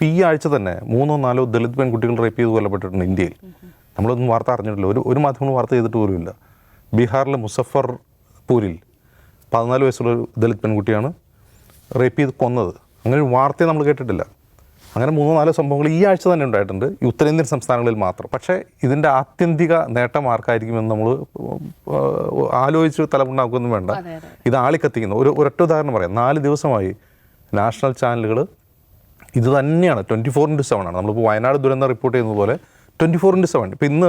ഇപ്പം ഈ ആഴ്ച തന്നെ 3-4 ദളിത് പെൺകുട്ടികൾ റേപ്പ് ചെയ്ത് കൊല്ലപ്പെട്ടിട്ടുണ്ട് ഇന്ത്യയിൽ. നമ്മളൊന്നും വാർത്ത അറിഞ്ഞിട്ടില്ല, ഒരു മാധ്യമങ്ങളും വാർത്ത ചെയ്തിട്ട് പോലുമില്ല. ബീഹാറിലെ മുസഫർപൂരിൽ 14 വയസ്സുള്ള ഒരു ദളിത് പെൺകുട്ടിയാണ് റേപ്പ് ചെയ്ത് കൊന്നത്. അങ്ങനെ ഒരു വാർത്തയെ നമ്മൾ കേട്ടിട്ടില്ല. അങ്ങനെ 3-4 സംഭവങ്ങൾ ഈ ആഴ്ച തന്നെ ഉണ്ടായിട്ടുണ്ട്, ഈ ഉത്തരേന്ത്യൻ സംസ്ഥാനങ്ങളിൽ മാത്രം. പക്ഷേ ഇതിൻ്റെ ആത്യന്തിക നേട്ടം ആർക്കായിരിക്കുമെന്ന് നമ്മൾ ആലോചിച്ച് തലമുണ്ടാക്കുകയൊന്നും വേണ്ട. ഇത് ആളിക്കത്തിക്കുന്ന ഒരൊറ്റ ഉദാഹരണം പറയാം. 4 ദിവസമായി നാഷണൽ ചാനലുകൾ ഇത് തന്നെയാണ്, 24/7 ആണ്. നമ്മളിപ്പോൾ വയനാട് ദുരന്തം റിപ്പോർട്ട് ചെയ്യുന്നത് പോലെ 24/7. ഇപ്പോൾ ഇന്ന്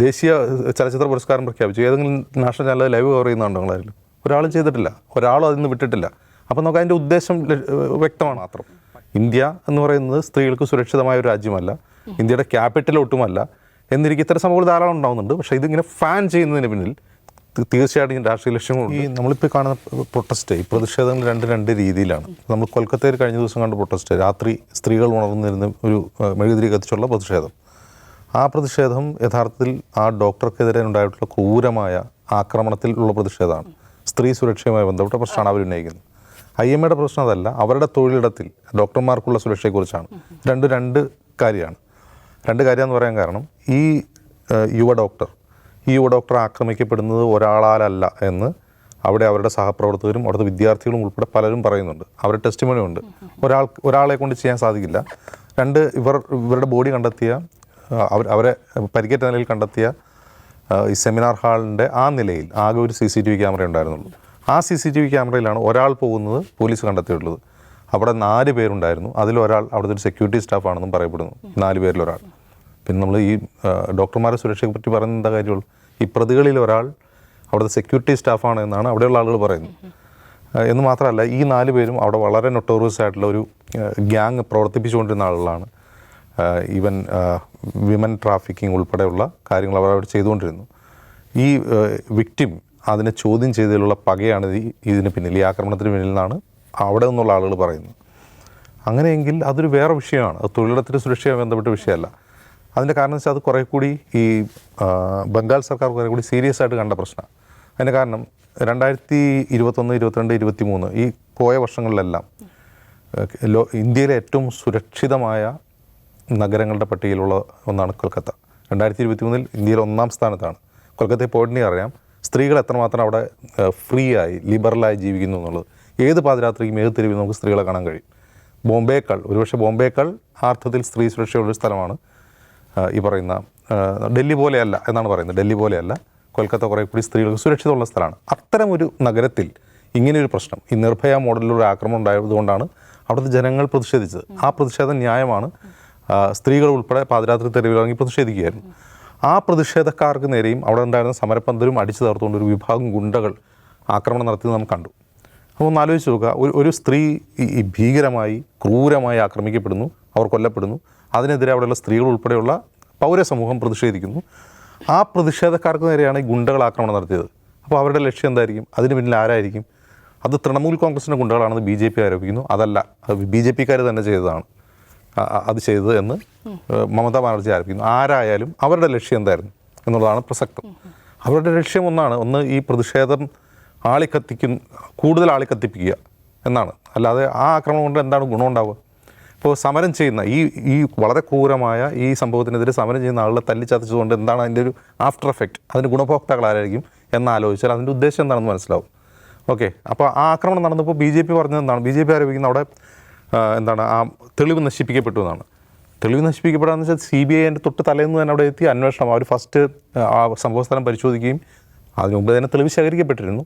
ദേശീയ ചലച്ചിത്ര പുരസ്കാരം പ്രഖ്യാപിച്ചു. ഏതെങ്കിലും നാഷണൽ ചാനൽ ലൈവ് കവർ ചെയ്യുന്നുണ്ടോ നിങ്ങളായാലും? ഒരാളും ചെയ്തിട്ടില്ല, ഒരാളും അതിൽ നിന്ന് വിട്ടിട്ടില്ല. അപ്പോൾ നമുക്ക് അതിൻ്റെ ഉദ്ദേശം വ്യക്തമാണ് മാത്രം. ഇന്ത്യ എന്ന് പറയുന്നത് സ്ത്രീകൾക്ക് സുരക്ഷിതമായ ഒരു രാജ്യമല്ല, ഇന്ത്യയുടെ ക്യാപിറ്റൽ ഒട്ടുമല്ല എന്നിരിക്കും ഇത്തരം സംഭവങ്ങൾ ധാരാളം ഉണ്ടാകുന്നുണ്ട്. പക്ഷേ ഇതിങ്ങനെ ഫാൻ ചെയ്യുന്നതിന് പിന്നിൽ തീർച്ചയായിട്ടും രാഷ്ട്രീയ ലക്ഷ്യങ്ങളുണ്ട്. ഈ നമ്മളിപ്പോൾ കാണുന്ന പ്രൊട്ടസ്റ്റ്, ഈ പ്രതിഷേധങ്ങൾ രണ്ട് രീതിയിലാണ്. നമ്മൾ കൊൽക്കത്തയിൽ കഴിഞ്ഞ ദിവസം കണ്ട പ്രൊട്ടസ്റ്റ്, രാത്രി സ്ത്രീകൾ ഉണർന്നിരുന്ന ഒരു മെഴുകുതിരി കത്തിച്ചുള്ള പ്രതിഷേധം. ആ പ്രതിഷേധം യഥാർത്ഥത്തിൽ ആ ഡോക്ടർക്കെതിരെ ഉണ്ടായിട്ടുള്ള ക്രൂരമായ ആക്രമണത്തിലുള്ള പ്രതിഷേധമാണ്. സ്ത്രീ സുരക്ഷയുമായി ബന്ധപ്പെട്ട പ്രശ്നമാണ് അവർ ഉന്നയിക്കുന്നത്. IMAയുടെ പ്രശ്നം അതല്ല, അവരുടെ തൊഴിലിടത്തിൽ ഡോക്ടർമാർക്കുള്ള സുരക്ഷയെക്കുറിച്ചാണ്. രണ്ട് കാര്യമാണ്. രണ്ട് കാര്യമെന്ന് പറയാൻ കാരണം, ഈ യുവ ഡോക്ടർ ആക്രമിക്കപ്പെടുന്നത് ഒരാളാലല്ല എന്ന് അവിടെ അവരുടെ സഹപ്രവർത്തകരും അവിടുത്തെ വിദ്യാർത്ഥികളും ഉൾപ്പെടെ പലരും പറയുന്നുണ്ട്. അവരുടെ ടെസ്റ്റിമോണി ഉണ്ട്. ഒരാളെ കൊണ്ട് ചെയ്യാൻ സാധിക്കില്ല. ഇവരുടെ ബോഡി കണ്ടെത്തിയ, അവരെ പരിക്കേറ്റ നിലയിൽ കണ്ടെത്തിയ ഈ സെമിനാർ ഹാളിൻ്റെ ആ നിലയിൽ ആകെ ഒരു CCTV ക്യാമറ ഉണ്ടായിരുന്നുള്ളൂ. ആ CCTV ക്യാമറയിലാണ് ഒരാൾ പോകുന്നത് പോലീസ് കണ്ടെത്തിയിട്ടുള്ളത്. അവിടെ 4 പേരുണ്ടായിരുന്നു. അതിലൊരാൾ അവിടുത്തെ ഒരു സെക്യൂരിറ്റി സ്റ്റാഫാണെന്നും പറയപ്പെടുന്നു. 4 പേരിലൊരാൾ. പിന്നെ നമ്മൾ ഈ ഡോക്ടർമാരുടെ സുരക്ഷയെ പറ്റി പറയുന്ന എന്താ കാര്യമുള്ളൂ? ഈ പ്രതികളിൽ ഒരാൾ അവിടുത്തെ സെക്യൂരിറ്റി സ്റ്റാഫാണ് എന്നാണ് അവിടെയുള്ള ആളുകൾ പറയുന്നത്. എന്ന് മാത്രമല്ല, ഈ 4 പേരും അവിടെ വളരെ നൊട്ടോറിയസ് ആയിട്ടുള്ള ഒരു ഗ്യാങ് പ്രവർത്തിപ്പിച്ചുകൊണ്ടിരുന്ന ആളുകളാണ്. ഈവൻ വിമൻ ട്രാഫിക്കിംഗ് ഉൾപ്പെടെയുള്ള കാര്യങ്ങൾ അവർ അവിടെ ചെയ്തുകൊണ്ടിരുന്നു. ഈ വിക്ടിം അതിനെ ചോദ്യം ചെയ്തതിലുള്ള പകയാണ് ഇതിന് പിന്നിൽ, ഈ ആക്രമണത്തിന് പിന്നിൽ നിന്നാണ് അവിടെ നിന്നുള്ള ആളുകൾ പറയുന്നത്. അങ്ങനെയെങ്കിൽ അതൊരു വേറെ വിഷയമാണ്. അത് തൊഴിലിടത്തിൻ്റെ സുരക്ഷയുമായി ബന്ധപ്പെട്ട വിഷയമല്ല. അതിൻ്റെ കാരണം വെച്ചാൽ അത് കുറേ കൂടി ഈ ബംഗാൾ സർക്കാർ കുറേ കൂടി സീരിയസ് ആയിട്ട് കണ്ട പ്രശ്നമാണ്. അതിൻ്റെ കാരണം 2021, 22, 23 ഈ പോയ വർഷങ്ങളിലെല്ലാം ഇന്ത്യയിലെ ഏറ്റവും സുരക്ഷിതമായ നഗരങ്ങളുടെ പട്ടികയിലുള്ള ഒന്നാണ് കൊൽക്കത്ത. 2023 ഇന്ത്യയിൽ 1ാം സ്ഥാനത്താണ്. കൊൽക്കത്തയിൽ പോയിട്ടുണ്ടെങ്കിൽ അറിയാം സ്ത്രീകൾ എത്രമാത്രം അവിടെ ഫ്രീ ആയി ലിബറലായി ജീവിക്കുന്നു എന്നുള്ളത്. ഏത് പാതിരാത്രിക്കും ഏത് തെരുവിൽ നമുക്ക് സ്ത്രീകളെ കാണാൻ കഴിയും. ഒരുപക്ഷെ ബോംബേക്കാൾ ആ അർത്ഥത്തിൽ സ്ത്രീ സുരക്ഷയുള്ളൊരു സ്ഥലമാണ് ഈ പറയുന്ന ഡൽഹി പോലെയല്ല എന്നാണ് പറയുന്നത്. ഡൽഹി പോലെയല്ല, കൊൽക്കത്ത കുറേ കൂടി സ്ത്രീകൾക്ക് സുരക്ഷിതമുള്ള സ്ഥലമാണ്. അത്തരമൊരു നഗരത്തിൽ ഇങ്ങനെയൊരു പ്രശ്നം, ഈ നിർഭയ മോഡലിലൊരു ആക്രമണം ഉണ്ടായതുകൊണ്ടാണ് അവിടുത്തെ ജനങ്ങൾ പ്രതിഷേധിച്ചത്. ആ പ്രതിഷേധം ന്യായമാണ്. സ്ത്രീകൾ ഉൾപ്പെടെ പാതിരാത്രി തെരുവിലിറങ്ങി പ്രതിഷേധിക്കുകയായിരുന്നു. ആ പ്രതിഷേധക്കാർക്ക് നേരെയും അവിടെ ഉണ്ടായിരുന്ന സമരപ്പന്തലും അടിച്ചു തകർത്തുകൊണ്ട് ഒരു വിഭാഗം ഗുണ്ടകൾ ആക്രമണം നടത്തിയത് നമുക്ക് കണ്ടു. അപ്പോൾ ഒന്ന് ആലോചിച്ച് നോക്കുക, ഒരു സ്ത്രീ ഈ ഭീകരമായി ക്രൂരമായി ആക്രമിക്കപ്പെടുന്നു, അവർ കൊല്ലപ്പെടുന്നു. അതിനെതിരെ അവിടെയുള്ള സ്ത്രീകൾ ഉൾപ്പെടെയുള്ള പൗരസമൂഹം പ്രതിഷേധിക്കുന്നു. ആ പ്രതിഷേധക്കാർക്ക് നേരെയാണ് ഈ ഗുണ്ടകൾ ആക്രമണം നടത്തിയത്. അപ്പോൾ അവരുടെ ലക്ഷ്യം എന്തായിരിക്കും? അതിന് പിന്നിൽ ആരായിരിക്കും? അത് തൃണമൂൽ കോൺഗ്രസിൻ്റെ ഗുണ്ടകളാണെന്ന് BJP ആരോപിക്കുന്നു. അതല്ല, അത് BJPക്കാർ തന്നെ ചെയ്തതാണ് അത് ചെയ്തത് എന്ന് മമതാ ബാനർജി ആരോപിക്കുന്നു. ആരായാലും അവരുടെ ലക്ഷ്യം എന്തായിരുന്നു എന്നുള്ളതാണ് പ്രസക്തം. അവരുടെ ലക്ഷ്യം ഒന്ന് ഈ പ്രതിഷേധം കൂടുതൽ ആളിക്കത്തിപ്പിക്കുക എന്നാണ്. അല്ലാതെ ആ ആക്രമണം കൊണ്ട് എന്താണ് ഗുണമുണ്ടാവുക? ഇപ്പോൾ സമരം ചെയ്യുന്ന ഈ വളരെ ക്രൂരമായ ഈ സംഭവത്തിനെതിരെ സമരം ചെയ്യുന്ന ആളുകളെ തല്ലിച്ചതച്ചുകൊണ്ട് എന്താണ് അതിൻ്റെ ഒരു ആഫ്റ്റർ എഫക്റ്റ്, അതിൻ്റെ ഗുണഭോക്താക്കൾ ആരായിരിക്കും എന്നാലോചിച്ചാൽ അതിൻ്റെ ഉദ്ദേശം എന്താണെന്ന് മനസ്സിലാവും. ഓക്കെ, അപ്പോൾ ആ ആക്രമണം നടന്നപ്പോൾ BJP പറഞ്ഞത് എന്താണ്? BJP ആരോപിക്കുന്ന അവിടെ ആ തെളിവ് നശിപ്പിക്കപ്പെട്ടു എന്നാണ്. തെളിവ് നശിപ്പിക്കപ്പെടാന്ന് വെച്ചാൽ CBI അതിൻ്റെ തൊട്ട് തലേന്ന് തന്നെ അവിടെ എത്തി അന്വേഷണം. അവർ ഫസ്റ്റ് ആ സംഭവസ്ഥലം പരിശോധിക്കുകയും അതിനു മുമ്പ് തന്നെ തെളിവ് ശേഖരിക്കപ്പെട്ടിരുന്നു.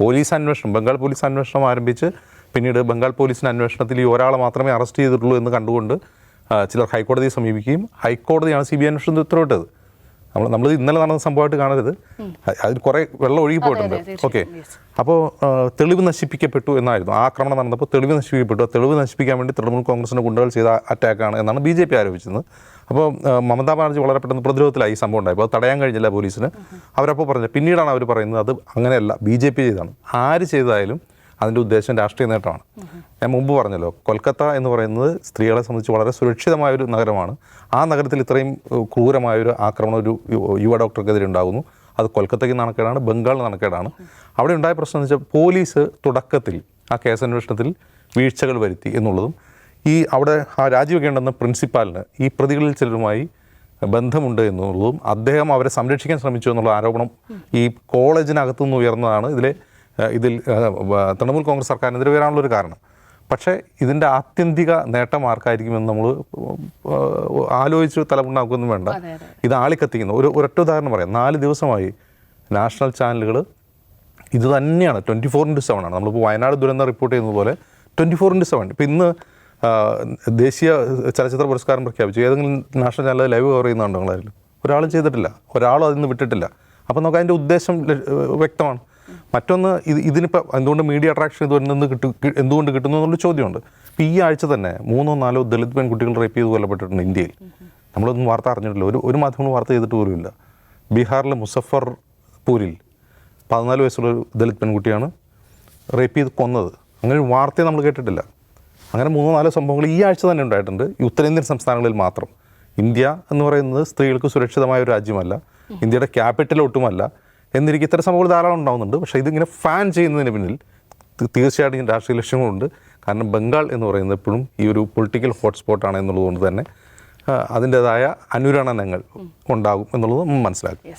പോലീസ് അന്വേഷണം, ബംഗാൾ പോലീസ് അന്വേഷണം ആരംഭിച്ച് പിന്നീട് ബംഗാൾ പോലീസിൻ്റെ അന്വേഷണത്തിൽ ഈ ഒരാളെ മാത്രമേ അറസ്റ്റ് ചെയ്തിട്ടുള്ളൂ എന്ന് കണ്ടുകൊണ്ട് ചിലർ ഹൈക്കോടതിയെ സമീപിക്കുകയും ഹൈക്കോടതിയാണ് CBI അന്വേഷണത്തിന് ഉത്തരവിട്ടത്. നമ്മൾ ഇന്നലെ നടന്ന സംഭവമായിട്ട് കാണരുത്, അതിൽ കുറേ വെള്ളം ഒഴുകി പോയിട്ടുണ്ട്. ഓക്കെ, അപ്പോൾ തെളിവ് നശിപ്പിക്കപ്പെട്ടു എന്നായിരുന്നു. ആക്രമണം നടന്നപ്പോൾ തെളിവ് നശിപ്പിക്കപ്പെട്ടു. ആ തെളിവ് നശിപ്പിക്കാൻ വേണ്ടി തൃണമൂൽ കോൺഗ്രസിൻ്റെ ഗുണ്ടകൾ ചെയ്ത അറ്റാക്കാണ് എന്നാണ് BJP ആരോപിച്ചത്. അപ്പോൾ മമതാ ബാനർജി വളരെ പെട്ടെന്ന് പ്രതിരോധത്തിലായി ഈ സംഭവം ഉണ്ടായപ്പോൾ അത് തടയാൻ കഴിഞ്ഞില്ല പോലീസിന്. അവരപ്പോൾ പറഞ്ഞു, പിന്നീടാണ് അവർ പറയുന്നത് അത് അങ്ങനെയല്ല, BJP ചെയ്താണ്. ആര് ചെയ്തായാലും അതിൻ്റെ ഉദ്ദേശം രാഷ്ട്രീയ നേട്ടമാണ്. ഞാൻ മുമ്പ് പറഞ്ഞല്ലോ, കൊൽക്കത്ത എന്ന് പറയുന്നത് സ്ത്രീകളെ സംബന്ധിച്ച് വളരെ സുരക്ഷിതമായൊരു നഗരമാണ്. ആ നഗരത്തിൽ ഇത്രയും ക്രൂരമായൊരു ആക്രമണം ഒരു യുവ ഡോക്ടർക്കെതിരെ ഉണ്ടാകുന്നു. അത് കൊൽക്കത്തയ്ക്ക് നാണക്കേടാണ്, ബംഗാളിന് നാണക്കേടാണ്. അവിടെ ഉണ്ടായ പ്രശ്നം എന്ന് വെച്ചാൽ പോലീസ് തുടക്കത്തിൽ ആ കേസന്വേഷണത്തിൽ വീഴ്ചകൾ വരുത്തി എന്നുള്ളതും ഈ അവിടെ ആ രാജിവെക്കേണ്ടെന്ന പ്രിൻസിപ്പാലിന് ഈ പ്രതികളിൽ ചിലരുമായി ബന്ധമുണ്ട് എന്നുള്ളതും അദ്ദേഹം അവരെ സംരക്ഷിക്കാൻ ശ്രമിച്ചു എന്നുള്ള ആരോപണം ഈ കോളേജിനകത്തുനിന്ന് ഉയർന്നതാണ് ഇതിൽ തൃണമൂൽ കോൺഗ്രസ് സർക്കാരിനെതിരെ വരാനുള്ളൊരു കാരണം. പക്ഷേ ഇതിൻ്റെ ആത്യന്തിക നേട്ടം ആർക്കായിരിക്കുമെന്ന് നമ്മൾ ആലോചിച്ച് തലമുണ്ടാക്കുകയൊന്നും വേണ്ട. ഇത് ആളിക്കത്തിക്കുന്നു. ഒരൊറ്റ ഉദാഹരണം പറയാം. 4 ദിവസമായി നാഷണൽ ചാനലുകൾ ഇത് തന്നെയാണ് 24/7 ആണ്. നമ്മളിപ്പോൾ വയനാട് ദുരന്തം റിപ്പോർട്ട് ചെയ്യുന്നത് പോലെ 24/7. ഇപ്പോൾ ഇന്ന് ദേശീയ ചലച്ചിത്ര പുരസ്കാരം പ്രഖ്യാപിച്ചു. ഏതെങ്കിലും നാഷണൽ ചാനൽ ലൈവ് കവർ ചെയ്യുന്നുണ്ടോ നിങ്ങളായാലും? ഒരാളും ചെയ്തിട്ടില്ല, ഒരാളും അതിൽ നിന്ന് വിട്ടിട്ടില്ല. അപ്പോൾ നമുക്ക് അതിൻ്റെ ഉദ്ദേശം വ്യക്തമാണ്. മറ്റൊന്ന്, ഇതിനിപ്പോൾ എന്തുകൊണ്ട് മീഡിയ അട്രാക്ഷൻ എന്തുകൊണ്ട് കിട്ടുന്നു എന്നുള്ള ചോദ്യമുണ്ട്. ഇപ്പോൾ ഈ ആഴ്ച തന്നെ 3-4 ദളിത് പെൺകുട്ടികൾ റേപ്പ് ചെയ്ത് കൊല്ലപ്പെട്ടിട്ടുണ്ട് ഇന്ത്യയിൽ. നമ്മളൊന്നും വാർത്ത അറിഞ്ഞിട്ടില്ല, ഒരു മാധ്യമങ്ങളും വാർത്ത ചെയ്തിട്ട് പോലുമില്ല. ബീഹാറിലെ മുസഫർപൂരിൽ 14 വയസ്സുള്ള ഒരു ദളിത് പെൺകുട്ടിയാണ് റേപ്പ് ചെയ്ത് കൊന്നത്. അങ്ങനെ ഒരു വാർത്തയെ നമ്മൾ കേട്ടിട്ടില്ല. അങ്ങനെ 3-4 സംഭവങ്ങൾ ഈ ആഴ്ച തന്നെ ഉണ്ടായിട്ടുണ്ട്, ഈ ഉത്തരേന്ത്യൻ സംസ്ഥാനങ്ങളിൽ മാത്രം. ഇന്ത്യ എന്ന് പറയുന്നത് സ്ത്രീകൾക്ക് സുരക്ഷിതമായ ഒരു രാജ്യമല്ല, ഇന്ത്യയുടെ ക്യാപിറ്റൽ ഒട്ടുമല്ല. എന്നിരിക്കും ഇത്തരം സംഭവങ്ങൾ ധാരാളം ഉണ്ടാകുന്നുണ്ട്. പക്ഷേ ഇതിങ്ങനെ ഫാൻ ചെയ്യുന്നതിന് പിന്നിൽ തീർച്ചയായിട്ടും രാഷ്ട്രീയ ലക്ഷ്യങ്ങളുണ്ട്. കാരണം ബംഗാൾ എന്ന് പറയുന്നത് എപ്പോഴും ഈ ഒരു പൊളിറ്റിക്കൽ ഹോട്ട്സ്പോട്ടാണ് എന്നുള്ളതുകൊണ്ട് തന്നെ അതിൻ്റേതായ അനുരണനങ്ങൾ ഉണ്ടാകും എന്നുള്ളത് നമ്മൾ മനസ്സിലാക്കും.